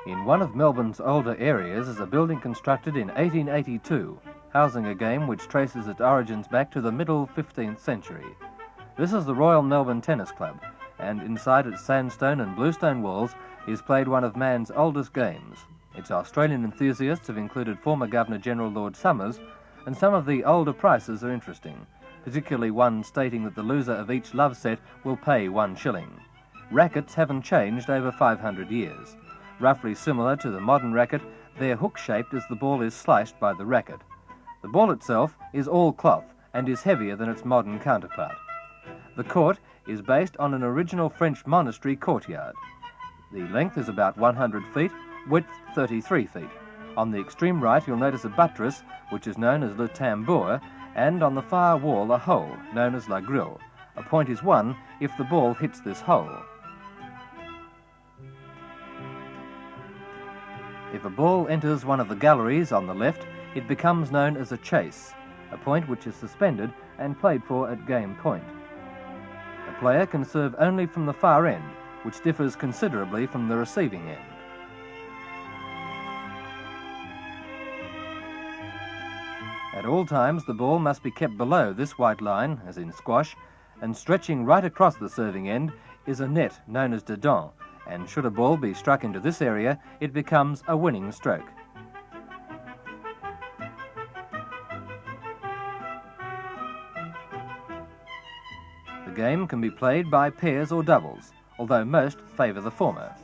In one of Melbourne's older areas is a building constructed in 1882, housing a game which traces its origins back to the middle 15th century. This is the Royal Melbourne Tennis Club, and inside its sandstone and bluestone walls is played one of man's oldest games. Its Australian enthusiasts have included former Governor-General Lord Somers, and some of the older prices are interesting, particularly one stating that the loser of each love set will pay 1 shilling. Rackets haven't changed over 500 years. Roughly similar to the modern racket, they're hook-shaped as the ball is sliced by the racket. The ball itself is all cloth and is heavier than its modern counterpart. The court is based on an original French monastery courtyard. The length is about 100 feet, width 33 feet. On the extreme right you'll notice a buttress, which is known as le tambour, and on the far wall a hole, known as la grille. A point is won if the ball hits this hole. If a ball enters one of the galleries on the left, it becomes known as a chase, a point which is suspended and played for at game point. A player can serve only from the far end, which differs considerably from the receiving end. At all times, the ball must be kept below this white line, as in squash, and stretching right across the serving end is a net known as dedans, and should a ball be struck into this area, it becomes a winning stroke. The game can be played by pairs or doubles, although most favour the former.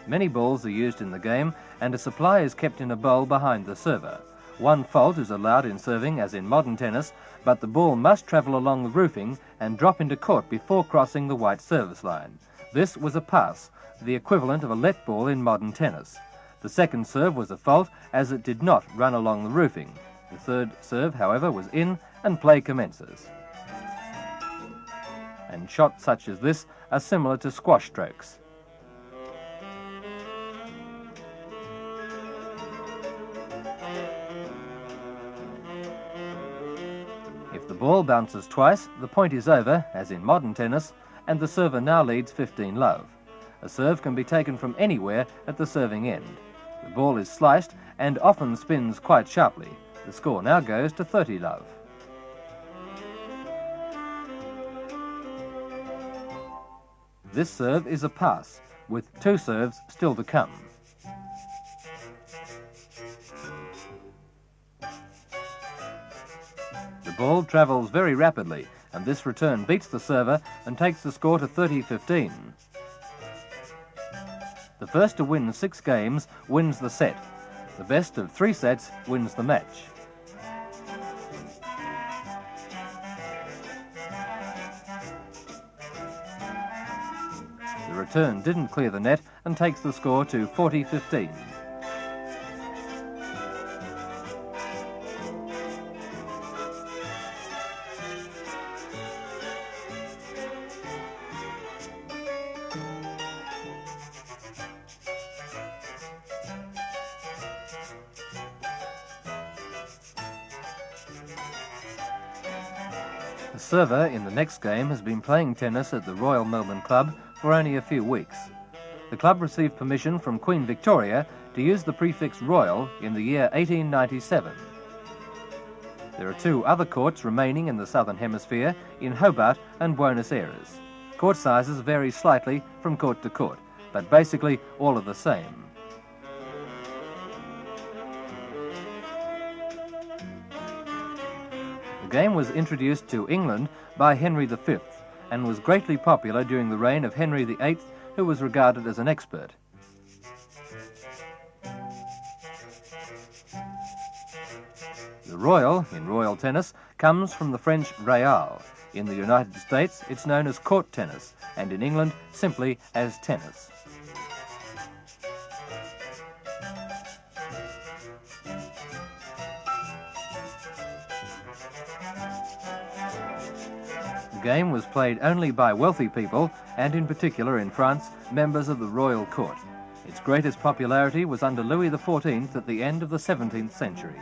Many balls are used in the game, and a supply is kept in a bowl behind the server. One fault is allowed in serving, as in modern tennis, but the ball must travel along the roofing and drop into court before crossing the white service line. This was a pass, the equivalent of a let ball in modern tennis. The second serve was a fault, as it did not run along the roofing. The third serve, however, was in, and play commences. And shots such as this are similar to squash strokes. If the ball bounces twice, the point is over, as in modern tennis, and the server now leads 15-love. A serve can be taken from anywhere at the serving end. The ball is sliced and often spins quite sharply. The score now goes to 30-love. This serve is a pass, with 2 serves still to come. The ball travels very rapidly, and this return beats the server and takes the score to 30-15. The first to win 6 games wins the set. The best of 3 sets wins the match. The return didn't clear the net and takes the score to 40-15. The server in the next game has been playing tennis at the Royal Melbourne Club for only a few weeks. The club received permission from Queen Victoria to use the prefix Royal in the year 1897. There are 2 other courts remaining in the Southern Hemisphere, in Hobart and Buenos Aires. Court sizes vary slightly from court to court, but basically all are the same. The game was introduced to England by Henry V and was greatly popular during the reign of Henry VIII, who was regarded as an expert. The Royal, in royal tennis, comes from the French Real. In the United States, it's known as court tennis, and in England, simply as tennis. The game was played only by wealthy people, and in particular in France, members of the royal court. Its greatest popularity was under Louis XIV at the end of the 17th century.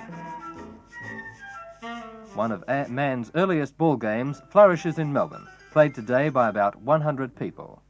One of man's earliest ball games flourishes in Melbourne, played today by about 100 people.